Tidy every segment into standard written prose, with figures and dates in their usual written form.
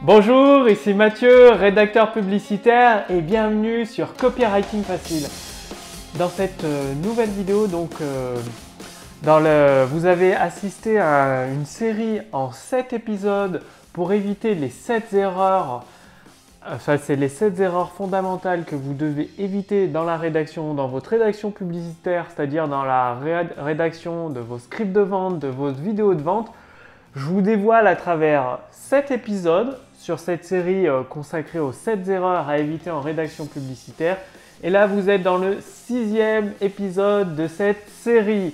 Bonjour, ici Mathieu, rédacteur publicitaire et bienvenue sur Copywriting Facile. Dans cette nouvelle vidéo, vous avez assisté à une série en 7 épisodes pour éviter les 7 erreurs. Enfin, c'est les 7 erreurs fondamentales que vous devez éviter dans la rédaction, dans votre rédaction publicitaire, c'est-à-dire dans la rédaction de vos scripts de vente, de vos vidéos de vente. Je vous dévoile à travers 7 épisodes sur cette série consacrée aux 7 erreurs à éviter en rédaction publicitaire. Et là, vous êtes dans le 6e épisode de cette série.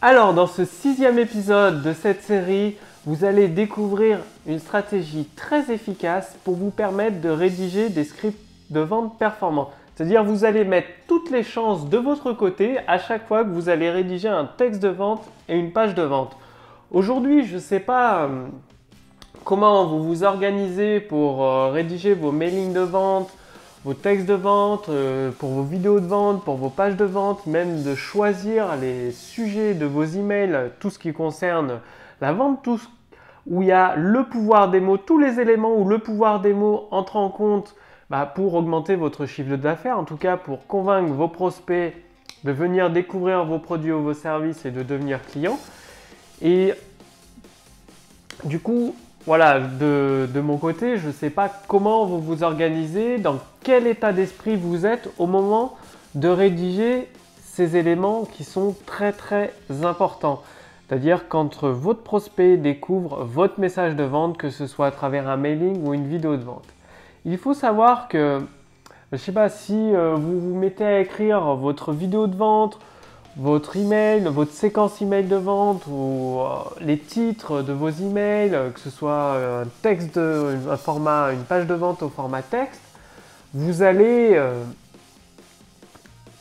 Alors, dans ce 6e épisode de cette série, vous allez découvrir une stratégie très efficace pour vous permettre de rédiger des scripts de vente performants. C'est-à-dire, vous allez mettre toutes les chances de votre côté à chaque fois que vous allez rédiger un texte de vente et une page de vente. Aujourd'hui, je ne sais pas comment vous vous organisez pour rédiger vos mailings de vente, vos textes de vente, pour vos vidéos de vente, pour vos pages de vente, même de choisir les sujets de vos emails, tout ce qui concerne la vente, où il y a le pouvoir des mots, tous les éléments où le pouvoir des mots entre en compte pour augmenter votre chiffre d'affaires, en tout cas pour convaincre vos prospects de venir découvrir vos produits ou vos services et de devenir clients. Et du coup, voilà, de mon côté, je ne sais pas comment vous vous organisez, dans quel état d'esprit vous êtes au moment de rédiger ces éléments qui sont très très importants. C'est-à-dire quand votre prospect découvre votre message de vente, que ce soit à travers un mailing ou une vidéo de vente. Il faut savoir que, je ne sais pas, si vous vous mettez à écrire votre vidéo de vente, votre email, votre séquence email de vente ou les titres de vos emails, que ce soit un texte, une page de vente au format texte, vous allez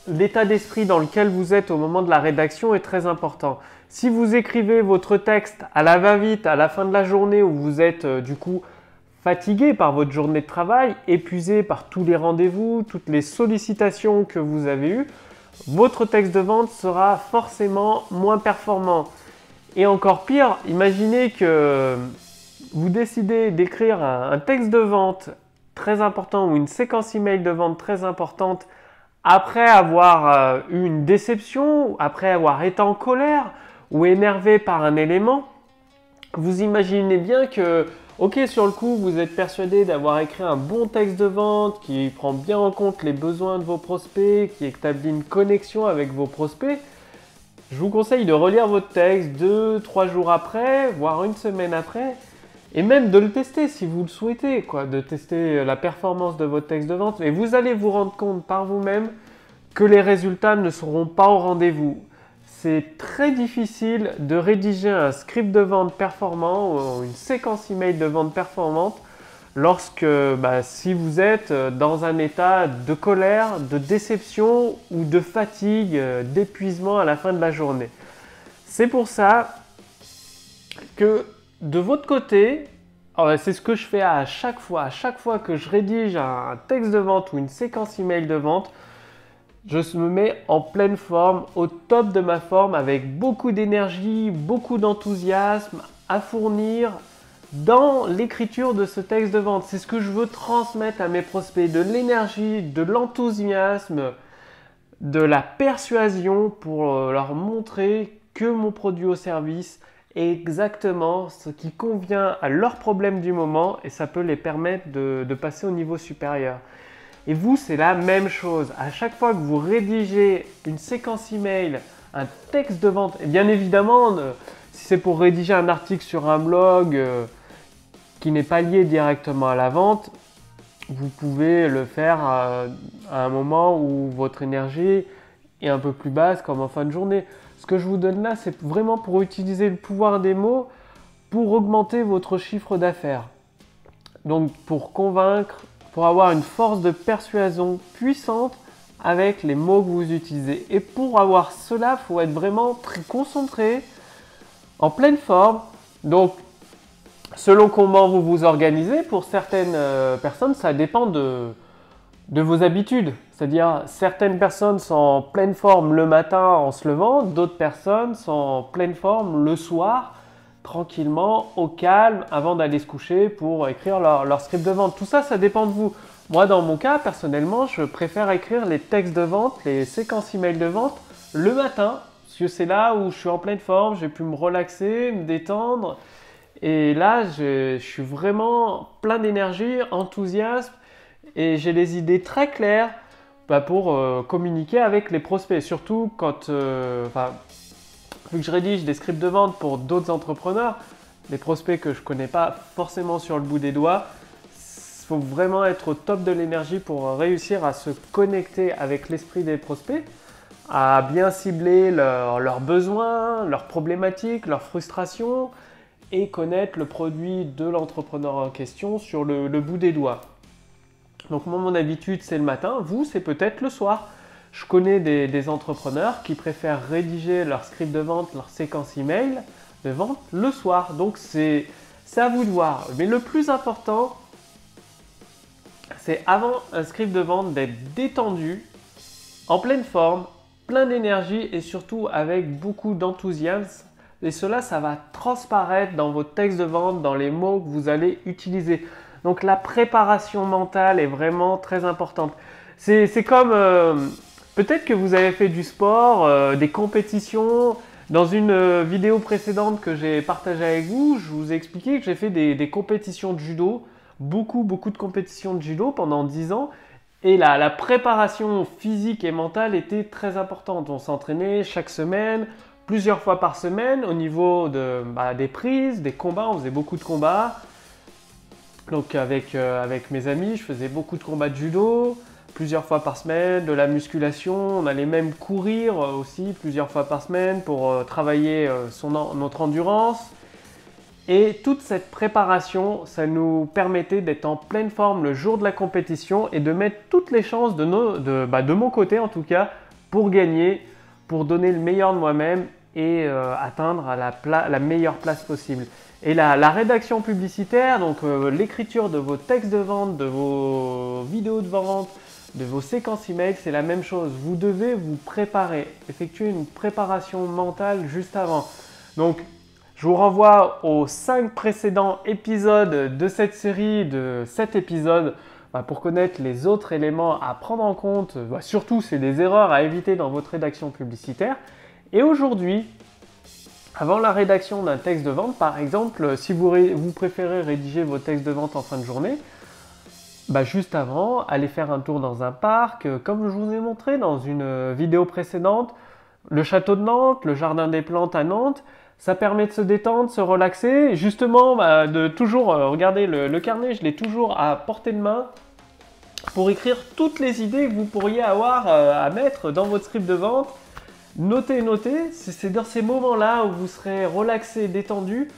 l'état d'esprit dans lequel vous êtes au moment de la rédaction est très important. Si vous écrivez votre texte à la va-vite à la fin de la journée où vous êtes du coup fatigué par votre journée de travail, épuisé par tous les rendez-vous, toutes les sollicitations que vous avez eues, votre texte de vente sera forcément moins performant. Et encore pire, imaginez que vous décidez d'écrire un texte de vente très important ou une séquence email de vente très importante après avoir eu une déception, après avoir été en colère ou énervé par un élément. Vous imaginez bien que, ok, sur le coup, vous êtes persuadé d'avoir écrit un bon texte de vente qui prend bien en compte les besoins de vos prospects, qui établit une connexion avec vos prospects. Je vous conseille de relire votre texte 2-3 jours après, voire une semaine après, et même de le tester si vous le souhaitez, de tester la performance de votre texte de vente. Et vous allez vous rendre compte par vous-même que les résultats ne seront pas au rendez-vous. C'est très difficile de rédiger un script de vente performant ou une séquence email de vente performante lorsque, si vous êtes dans un état de colère, de déception ou de fatigue, d'épuisement à la fin de la journée. C'est pour ça que de votre côté, c'est ce que je fais à chaque fois que je rédige un texte de vente ou une séquence email de vente, je me mets en pleine forme, au top de ma forme, avec beaucoup d'énergie, beaucoup d'enthousiasme à fournir dans l'écriture de ce texte de vente. C'est ce que je veux transmettre à mes prospects, de l'énergie, de l'enthousiasme, de la persuasion pour leur montrer que mon produit ou service est exactement ce qui convient à leurs problèmes du moment et ça peut les permettre de passer au niveau supérieur. Et vous, c'est la même chose. À chaque fois que vous rédigez une séquence email, un texte de vente, et bien évidemment, si c'est pour rédiger un article sur un blog qui n'est pas lié directement à la vente, vous pouvez le faire à un moment où votre énergie est un peu plus basse, comme en fin de journée. Ce que je vous donne là, c'est vraiment pour utiliser le pouvoir des mots pour augmenter votre chiffre d'affaires. Donc pour convaincre, pour avoir une force de persuasion puissante avec les mots que vous utilisez. Et pour avoir cela, il faut être vraiment très concentré, en pleine forme. Donc, selon comment vous vous organisez, pour certaines personnes, ça dépend de vos habitudes. C'est-à-dire, certaines personnes sont en pleine forme le matin en se levant, d'autres personnes sont en pleine forme le soir, tranquillement, au calme, avant d'aller se coucher pour écrire leur script de vente. Tout ça, ça dépend de vous. Moi, dans mon cas, personnellement, je préfère écrire les textes de vente, les séquences email de vente le matin, parce que c'est là où je suis en pleine forme, j'ai pu me relaxer, me détendre. Et là, je suis vraiment plein d'énergie, enthousiasme, et j'ai les idées très claires pour communiquer avec les prospects. Surtout quand, vu que je rédige des scripts de vente pour d'autres entrepreneurs, des prospects que je ne connais pas forcément sur le bout des doigts, il faut vraiment être au top de l'énergie pour réussir à se connecter avec l'esprit des prospects, à bien cibler leurs besoins, leurs problématiques, leurs frustrations et connaître le produit de l'entrepreneur en question sur le bout des doigts. Donc moi, mon habitude, c'est le matin. Vous, c'est peut-être le soir. Je connais des entrepreneurs qui préfèrent rédiger leur script de vente, leur séquence email de vente le soir. Donc c'est à vous de voir. Mais le plus important, c'est avant un script de vente d'être détendu, en pleine forme, plein d'énergie et surtout avec beaucoup d'enthousiasme. Et cela, ça va transparaître dans vos textes de vente, dans les mots que vous allez utiliser. Donc la préparation mentale est vraiment très importante. C'est comme, peut-être que vous avez fait du sport, des compétitions. Dans une vidéo précédente que j'ai partagée avec vous, je vous ai expliqué que j'ai fait des compétitions de judo, beaucoup de compétitions de judo pendant 10 ans. Et la préparation physique et mentale était très importante. On s'entraînait chaque semaine, plusieurs fois par semaine au niveau des prises, des combats. On faisait beaucoup de combats. Donc avec mes amis, je faisais beaucoup de combats de judo, plusieurs fois par semaine, de la musculation. On allait même courir aussi plusieurs fois par semaine pour travailler notre endurance. Et toute cette préparation, ça nous permettait d'être en pleine forme le jour de la compétition et de mettre toutes les chances de mon côté en tout cas pour gagner, pour donner le meilleur de moi-même et atteindre la meilleure place possible. Et la rédaction publicitaire, donc l'écriture de vos textes de vente, de vos vidéos de vente, de vos séquences email, c'est la même chose. Vous devez vous préparer, effectuer une préparation mentale juste avant. Donc, je vous renvoie aux 5 précédents épisodes de cette série, de 7 épisodes, pour connaître les autres éléments à prendre en compte. Surtout, c'est des erreurs à éviter dans votre rédaction publicitaire. Et aujourd'hui, avant la rédaction d'un texte de vente, par exemple, si vous préférez rédiger vos textes de vente en fin de journée, juste avant, allez faire un tour dans un parc, comme je vous ai montré dans une vidéo précédente, le château de Nantes, le jardin des plantes à Nantes. Ça permet de se détendre, de se relaxer, justement de toujours regarder le carnet, je l'ai toujours à portée de main pour écrire toutes les idées que vous pourriez avoir à mettre dans votre script de vente. Notez, c'est dans ces moments-là où vous serez relaxé, détendu,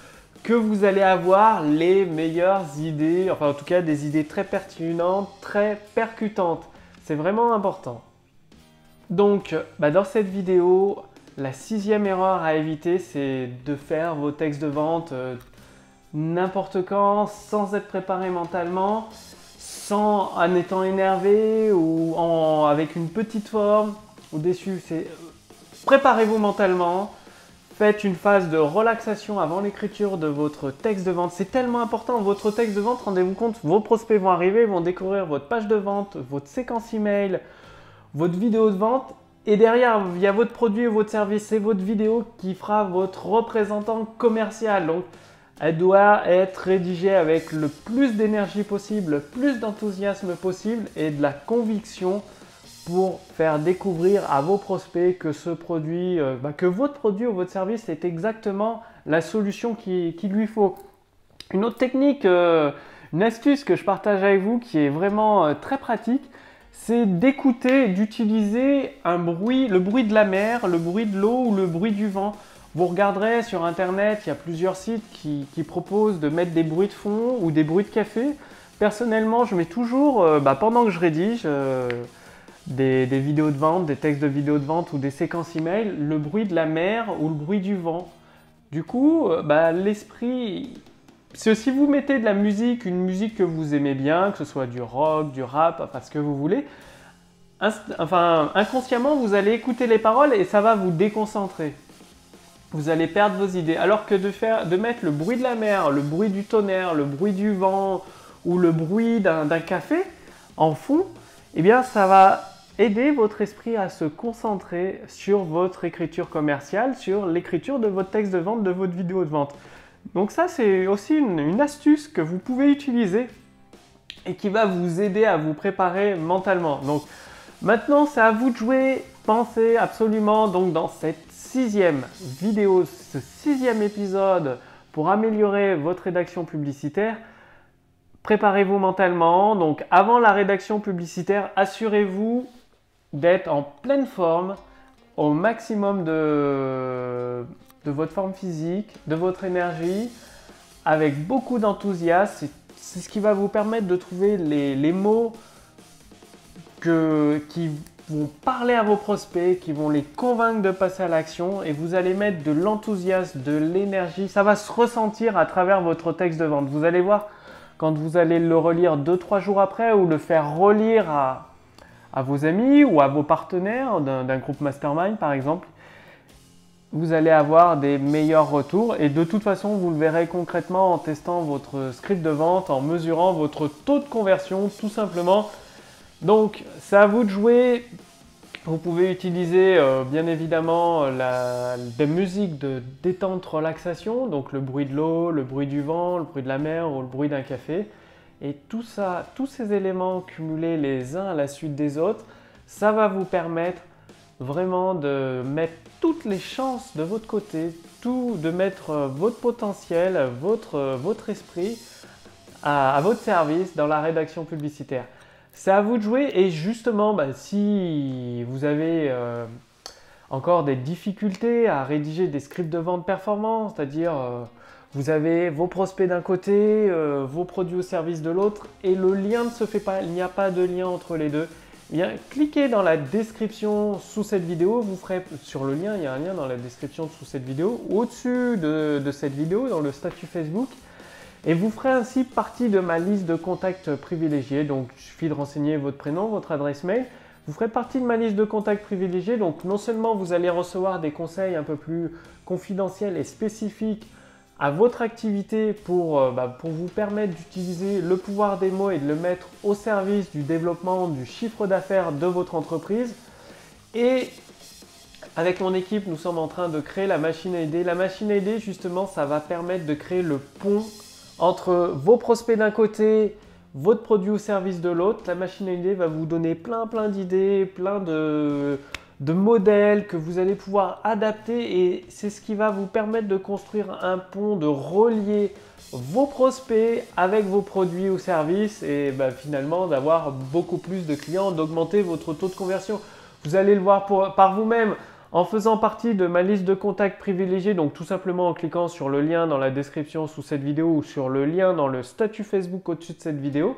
que vous allez avoir les meilleures idées, enfin en tout cas des idées très pertinentes, très percutantes. C'est vraiment important. Donc, dans cette vidéo, la 6e erreur à éviter, c'est de faire vos textes de vente n'importe quand, sans être préparé mentalement, en étant énervé ou avec une petite forme ou déçu. Préparez-vous mentalement, faites une phase de relaxation avant l'écriture de votre texte de vente. C'est tellement important, votre texte de vente, rendez-vous compte, vos prospects vont arriver, vont découvrir votre page de vente, votre séquence email, votre vidéo de vente. Et derrière, il y a votre produit ou votre service, c'est votre vidéo qui fera votre représentant commercial. Donc, elle doit être rédigée avec le plus d'énergie possible, le plus d'enthousiasme possible et de la conviction pour faire découvrir à vos prospects que ce produit, que votre produit ou votre service est exactement la solution qu'il lui faut. Une autre technique, une astuce que je partage avec vous qui est vraiment très pratique, c'est d'écouter, d'utiliser le bruit de la mer, le bruit de l'eau ou le bruit du vent. Vous regarderez sur internet, il y a plusieurs sites qui proposent de mettre des bruits de fond ou des bruits de café. Personnellement, je mets toujours, pendant que je rédige des vidéos de vente, des textes de vidéos de vente ou des séquences email, le bruit de la mer ou le bruit du vent. Du coup, l'esprit... Si vous mettez de la musique, une musique que vous aimez bien, que ce soit du rock, du rap, enfin ce que vous voulez, inconsciemment vous allez écouter les paroles et ça va vous déconcentrer. vous allez perdre vos idées. Alors que de mettre le bruit de la mer, le bruit du tonnerre, le bruit du vent ou le bruit d'un café en fond, eh bien ça va aider votre esprit à se concentrer sur votre écriture commerciale, sur l'écriture de votre texte de vente, de votre vidéo de vente. Donc ça, c'est aussi une astuce que vous pouvez utiliser et qui va vous aider à vous préparer mentalement. Donc maintenant, c'est à vous de jouer. Pensez absolument donc dans cette 6e vidéo, ce 6e épisode pour améliorer votre rédaction publicitaire. Préparez-vous mentalement. Donc avant la rédaction publicitaire, assurez-vous d'être en pleine forme, au maximum de votre forme physique, de votre énergie, avec beaucoup d'enthousiasme. C'est ce qui va vous permettre de trouver les mots qui vont parler à vos prospects, qui vont les convaincre de passer à l'action, et vous allez mettre de l'enthousiasme, de l'énergie. Ça va se ressentir à travers votre texte de vente. Vous allez voir quand vous allez le relire 2-3 jours après ou le faire relire à vos amis ou à vos partenaires d'un groupe mastermind par exemple, vous allez avoir des meilleurs retours et de toute façon vous le verrez concrètement en testant votre script de vente, en mesurant votre taux de conversion tout simplement. Donc c'est à vous de jouer. Vous pouvez utiliser bien évidemment des musiques de détente relaxation, donc le bruit de l'eau, le bruit du vent, le bruit de la mer ou le bruit d'un café. Et tout ça, tous ces éléments cumulés les uns à la suite des autres, ça va vous permettre vraiment de mettre toutes les chances de votre côté, de mettre votre potentiel, votre esprit à votre service dans la rédaction publicitaire. C'est à vous de jouer et justement, si vous avez encore des difficultés à rédiger des scripts de vente performants, c'est-à-dire vous avez vos prospects d'un côté, vos produits au service de l'autre et le lien ne se fait pas, il n'y a pas de lien entre les deux. Eh bien, cliquez dans la description sous cette vidéo, vous ferez sur le lien, il y a un lien dans la description sous cette vidéo, au-dessus de cette vidéo, dans le statut Facebook, et vous ferez ainsi partie de ma liste de contacts privilégiés. Donc, il suffit de renseigner votre prénom, votre adresse mail. Vous ferez partie de ma liste de contacts privilégiés. Donc, non seulement vous allez recevoir des conseils un peu plus confidentiels et spécifiques à votre activité pour vous permettre d'utiliser le pouvoir des mots et de le mettre au service du développement du chiffre d'affaires de votre entreprise. Et avec mon équipe, nous sommes en train de créer la machine à idées. La machine à idées, justement, ça va permettre de créer le pont entre vos prospects d'un côté, votre produit au service de l'autre. La machine à idées va vous donner plein d'idées, plein de modèles que vous allez pouvoir adapter et c'est ce qui va vous permettre de construire un pont, de relier vos prospects avec vos produits ou services et finalement d'avoir beaucoup plus de clients, d'augmenter votre taux de conversion. Vous allez le voir par vous-même en faisant partie de ma liste de contacts privilégiés, donc tout simplement en cliquant sur le lien dans la description sous cette vidéo ou sur le lien dans le statut Facebook au-dessus de cette vidéo.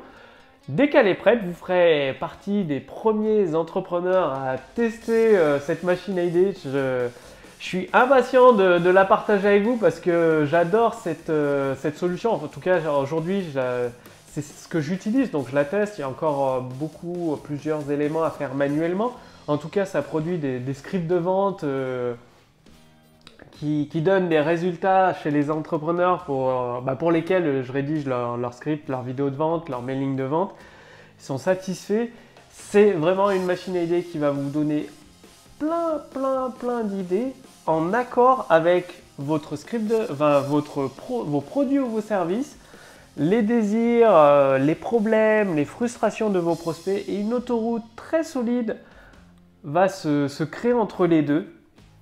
Dès qu'elle est prête, vous ferez partie des premiers entrepreneurs à tester cette machine à idées. Je suis impatient de la partager avec vous parce que j'adore cette solution. En tout cas, aujourd'hui, c'est ce que j'utilise, donc je la teste. Il y a encore plusieurs éléments à faire manuellement. En tout cas, ça produit des scripts de vente qui donnent des résultats chez les entrepreneurs pour lesquels je rédige leur script, leur vidéo de vente, leur mailing de vente. Ils sont satisfaits. C'est vraiment une machine à idées qui va vous donner plein d'idées en accord avec votre script, vos produits ou vos services, les désirs, les problèmes, les frustrations de vos prospects et une autoroute très solide va se créer entre les deux.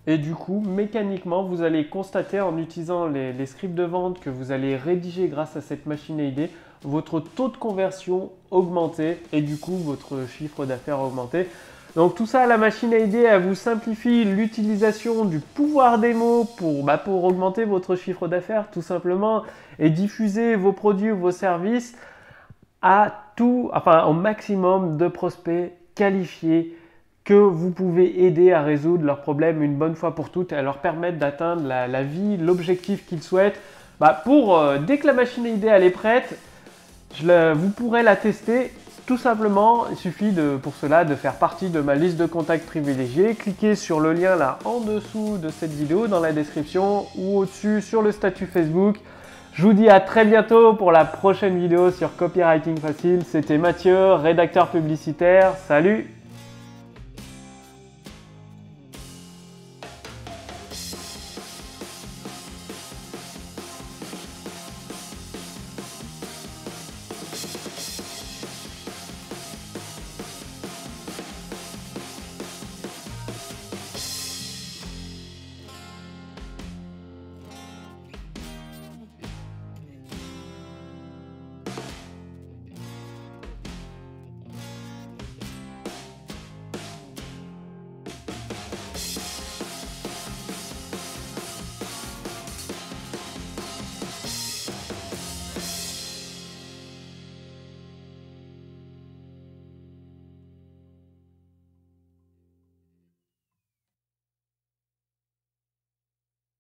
Et du coup, mécaniquement, vous allez constater en utilisant les scripts de vente que vous allez rédiger grâce à cette machine à idées, votre taux de conversion augmenter et du coup, votre chiffre d'affaires augmenter. Donc tout ça, la machine à idées, elle vous simplifie l'utilisation du pouvoir des mots pour augmenter votre chiffre d'affaires tout simplement et diffuser vos produits ou vos services au maximum de prospects qualifiés que vous pouvez aider à résoudre leurs problèmes une bonne fois pour toutes et à leur permettre d'atteindre la vie, l'objectif qu'ils souhaitent. Dès que la machine à idées elle est prête, vous pourrez la tester tout simplement, il suffit pour cela de faire partie de ma liste de contacts privilégiés. Cliquez sur le lien là en dessous de cette vidéo, dans la description ou au-dessus sur le statut Facebook. Je vous dis à très bientôt pour la prochaine vidéo sur Copywriting Facile. C'était Mathieu, rédacteur publicitaire. Salut!